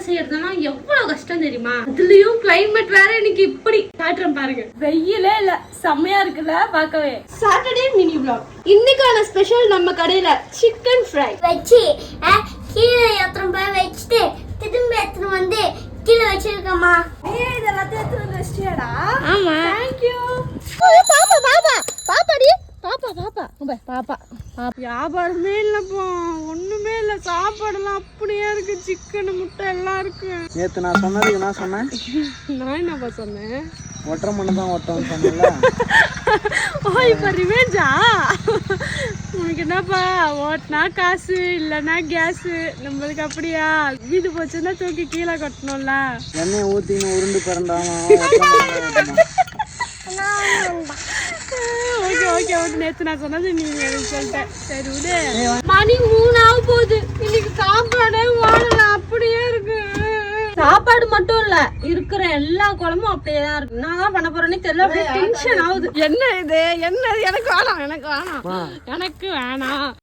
செய்யறதுன்னா எவ்வளவு கஷ்டம் தெரியுமா? அதுலயும் கிளைமேட் வேற இன்னைக்கு இப்படி காட்டுறேன் பாருங்க. வெயிலே இல்ல, செம்மையா இருக்குல்ல பார்க்கவே. Saturday mini vlog. இன்னைக்கான ஸ்பெஷல் நம்ம கடையில சிக்கன் ஃப்ரை வச்சு கீழே எத்தனை பேர் வச்சுட்டு திரும்ப எத்தனை வந்து கீழே வச்சிருக்கோமா. இதெல்லாம் எடுத்து வச்சிட்டியாடா? ஆமா. Thank you. பாப்பா பாப்பா பாப்பாடி பாப்பா பாப்பா பாப்பா பாப்பா. வியாபாரமே இல்லப்பா, ஒண்ணுமே இல்ல. சாப்பாடுலாம் அப்படியே இருக்கு, சிக்கன் முட்டை எல்லாம் இருக்கு. நேத்து நான் சொன்னதுக்கு நான் சொன்னேன். நான் என்னப்பா சொன்னேன்? ஒற்றை மண்ணு தான் ஒட்டன்னு சொன்னேன்ல. ஓ இப்ப ரிவேஞ்சா? உனக்கு என்னப்பா, ஓட்டினா காசு இல்லைன்னா கேஸ். நம்மளுக்கு அப்படியா? வீடு போச்சுன்னா தூக்கி கீழே கட்டணும்ல. எண்ணெயை ஊத்தின்னு உருண்டு பிறண்டாமா. ஓகே ஓகே ஓகே, நேத்து நான் சொன்னது நீங்க எனக்கு சொல்லிட்டேன். சரி விடு. மணி 3 ஆக போகுது. இன்னைக்கு சாப்பாடே வாழல, அப்படியே இருக்கு. சாப்பாடு மட்டும் இல்ல, இருக்கிற எல்லா குழம்பும் அப்படியே தான் இருக்கு. நான் தான் பண்ண போறேன்னு தெரியல, அப்படியே டென்ஷன் ஆகுது. என்ன இது? என்ன? எனக்கு வேணாம், எனக்கு வேணாம், எனக்கு வேணாம்.